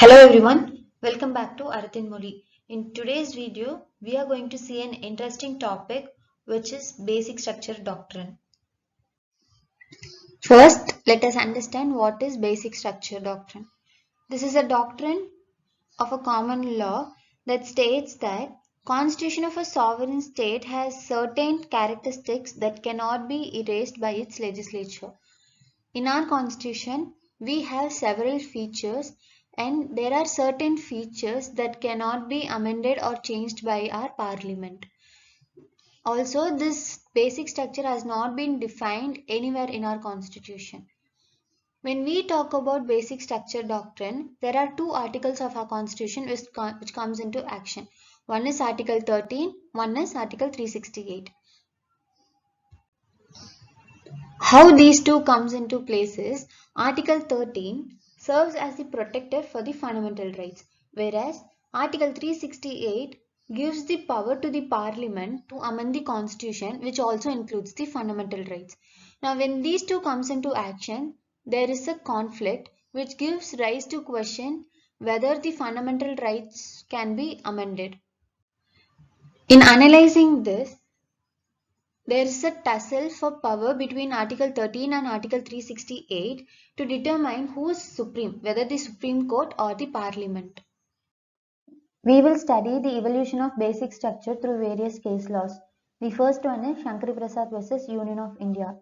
Hello everyone, welcome back to Arathin Moli. In today's video, we are going to see an interesting topic which is basic structure doctrine. First, let us understand what is basic structure doctrine. This is a doctrine of a common law that states that constitution of a sovereign state has certain characteristics that cannot be erased by its legislature. In our constitution, we have several features and there are certain features that cannot be amended or changed by our parliament. Also, this basic structure has not been defined anywhere in our constitution. When we talk about basic structure doctrine, there are two articles of our constitution which comes into action. One is Article 13, one is Article 368. How these two comes into place is Article 13 serves as the protector for the fundamental rights, whereas Article 368 gives the power to the parliament to amend the constitution, which also includes the fundamental rights. Now when these two comes into action, there is a conflict which gives rise to question whether the fundamental rights can be amended. In analyzing this, there is a tussle for power between Article 13 and Article 368 to determine who is supreme, whether the Supreme Court or the Parliament. We will study the evolution of basic structure through various case laws. The first one is Shankari Prasad versus Union of India.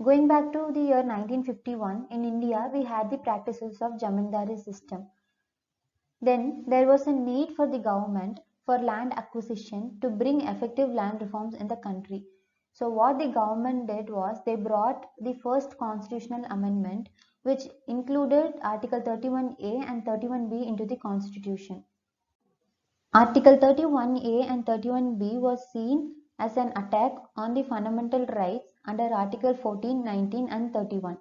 Going back to the year 1951, in India we had the practices of Jamindari system. Then there was a need for the government for land acquisition to bring effective land reforms in the country. So what the government did was they brought the first constitutional amendment which included Article 31A and 31B into the constitution. Article 31A and 31B was seen as an attack on the fundamental rights under Article 14, 19 and 31.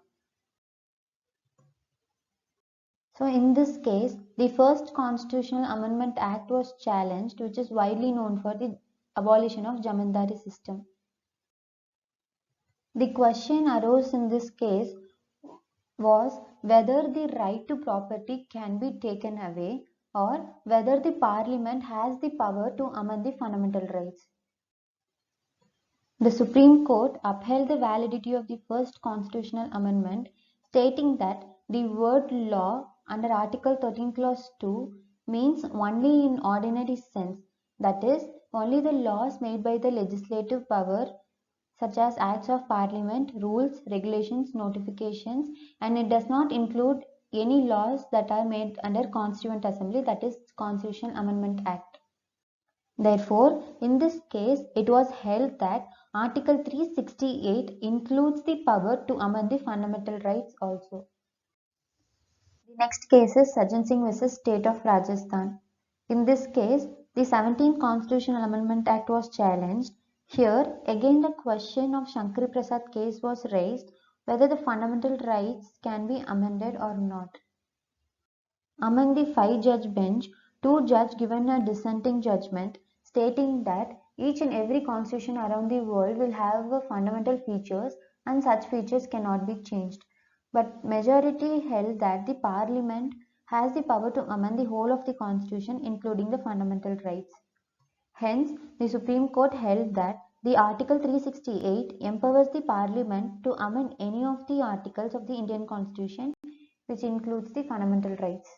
So in this case, the first Constitutional Amendment Act was challenged, which is widely known for the abolition of Jamindari system. The question arose in this case was whether the right to property can be taken away or whether the Parliament has the power to amend the fundamental rights. The Supreme Court upheld the validity of the first constitutional amendment, stating that the word law under Article 13 Clause 2 means only in ordinary sense, that is, only the laws made by the legislative power such as acts of parliament, rules, regulations, notifications, and it does not include any laws that are made under Constituent Assembly, that is Constitutional Amendment Act. Therefore, in this case, it was held that Article 368 includes the power to amend the fundamental rights also. The next case is Sajjan Singh vs. State of Rajasthan. In this case, the 17th Constitutional Amendment Act was challenged. Here, again the question of Shankari Prasad case was raised whether the fundamental rights can be amended or not. Among the 5-judge bench, 2 judges given a dissenting judgment stating that each and every constitution around the world will have fundamental features and such features cannot be changed. But majority held that the parliament has the power to amend the whole of the constitution including the fundamental rights. Hence, the Supreme Court held that the Article 368 empowers the parliament to amend any of the articles of the Indian constitution which includes the fundamental rights.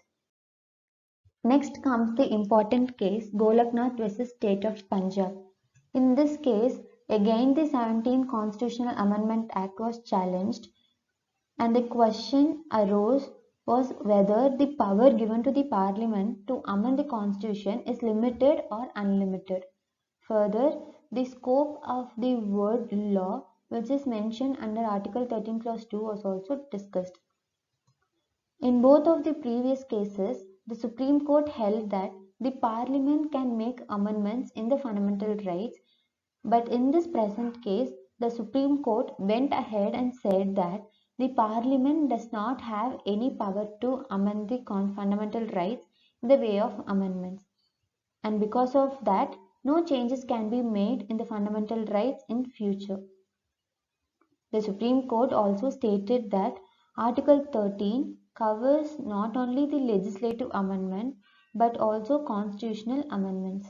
Next comes the important case Golaknath vs. State of Punjab. In this case, again the 17th Constitutional Amendment Act was challenged and the question arose was whether the power given to the parliament to amend the constitution is limited or unlimited. Further, the scope of the word law which is mentioned under Article 13 Clause 2 was also discussed. In both of the previous cases, the Supreme Court held that the Parliament can make amendments in the fundamental rights, but in this present case, the Supreme Court went ahead and said that the Parliament does not have any power to amend the fundamental rights in the way of amendments. And because of that, no changes can be made in the fundamental rights in future. The Supreme Court also stated that Article 13 covers not only the legislative amendment but also constitutional amendments.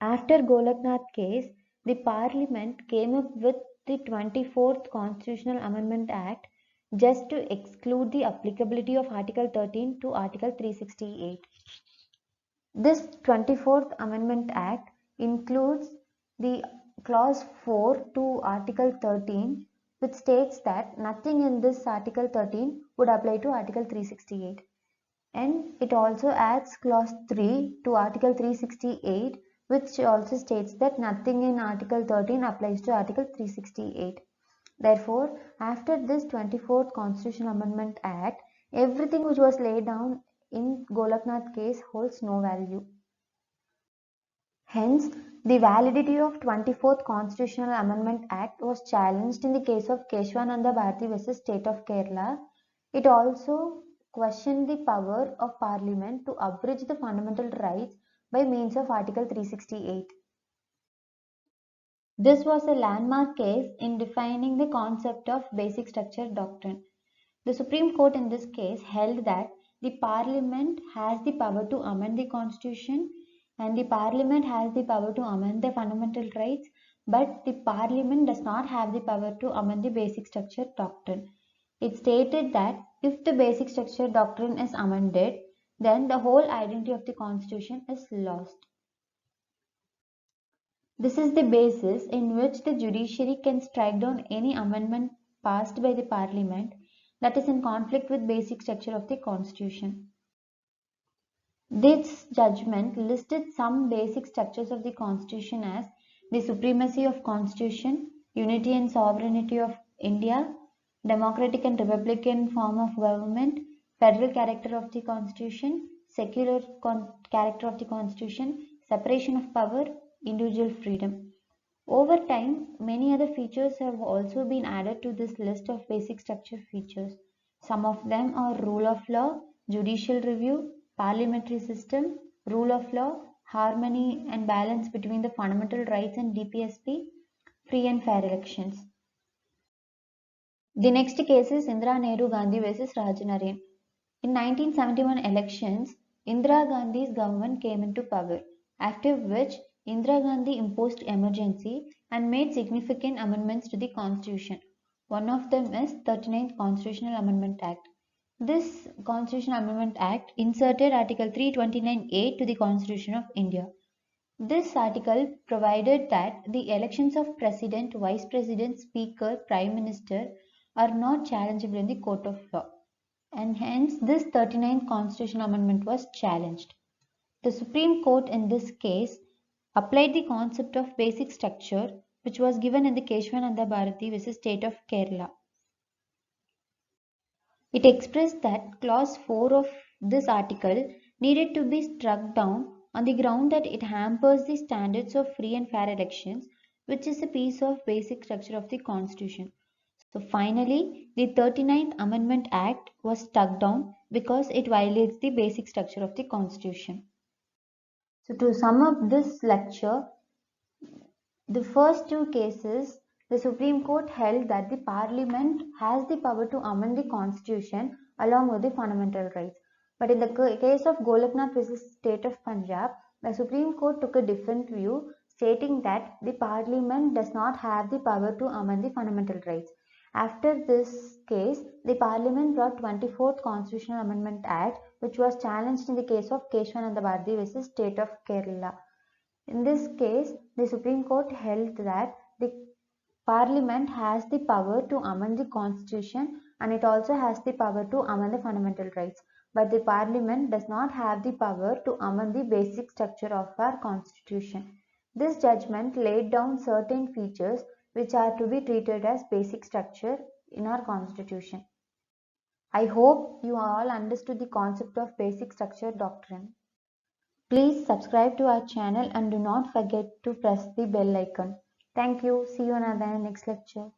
After Golaknath case, the Parliament came up with the 24th Constitutional Amendment Act just to exclude the applicability of Article 13 to Article 368. This 24th Amendment Act includes the clause 4 to Article 13, which states that nothing in this Article 13 would apply to Article 368. And it also adds clause 3 to Article 368, which also states that nothing in Article 13 applies to Article 368. Therefore, after this 24th Constitutional Amendment Act, everything which was laid down in Golaknath case holds no value. Hence, the validity of 24th Constitutional Amendment Act was challenged in the case of Keshwananda Bharati versus State of Kerala. It also questioned the power of Parliament to abridge the fundamental rights by means of Article 368. This was a landmark case in defining the concept of basic structure doctrine. The Supreme Court in this case held that the Parliament has the power to amend the Constitution and the Parliament has the power to amend the fundamental rights, but the Parliament does not have the power to amend the basic structure doctrine. It stated that if the basic structure doctrine is amended, then the whole identity of the Constitution is lost. This is the basis in which the judiciary can strike down any amendment passed by the Parliament that is in conflict with basic structure of the Constitution. This judgment listed some basic structures of the Constitution as the supremacy of Constitution, unity and sovereignty of India, democratic and republican form of government, federal character of the Constitution, secular character of the Constitution, separation of power, individual freedom. Over time, many other features have also been added to this list of basic structure features. Some of them are rule of law, judicial review, parliamentary system, rule of law, harmony and balance between the fundamental rights and DPSP, free and fair elections. The next case is Indira Nehru Gandhi versus Rajanarayan. In 1971 elections, Indira Gandhi's government came into power, after which Indira Gandhi imposed emergency and made significant amendments to the constitution. One of them is 39th Constitutional Amendment Act. This Constitutional Amendment Act inserted Article 329A to the Constitution of India. This article provided that the elections of President, Vice President, Speaker, Prime Minister are not challengeable in the court of law, and hence this 39th Constitutional Amendment was challenged. The Supreme Court in this case applied the concept of basic structure which was given in the Keshwananda Bharati versus State of Kerala. It expressed that clause 4 of this article needed to be struck down on the ground that it hampers the standards of free and fair elections, which is a piece of basic structure of the Constitution. So finally, the 39th Amendment Act was struck down because it violates the basic structure of the Constitution. So to sum up this lecture, the first two cases, the Supreme Court held that the Parliament has the power to amend the Constitution along with the fundamental rights. But in the case of Golaknath versus State of Punjab, the Supreme Court took a different view, stating that the Parliament does not have the power to amend the fundamental rights. After this case, the Parliament brought 24th Constitutional Amendment Act, which was challenged in the case of Keshwananda Bharati versus State of Kerala. In this case, the Supreme Court held that the Parliament has the power to amend the Constitution and it also has the power to amend the fundamental rights. But the Parliament does not have the power to amend the basic structure of our Constitution. This judgment laid down certain features which are to be treated as basic structure in our Constitution. I hope you all understood the concept of basic structure doctrine. Please subscribe to our channel and do not forget to press the bell icon. Thank you. See you in our next lecture.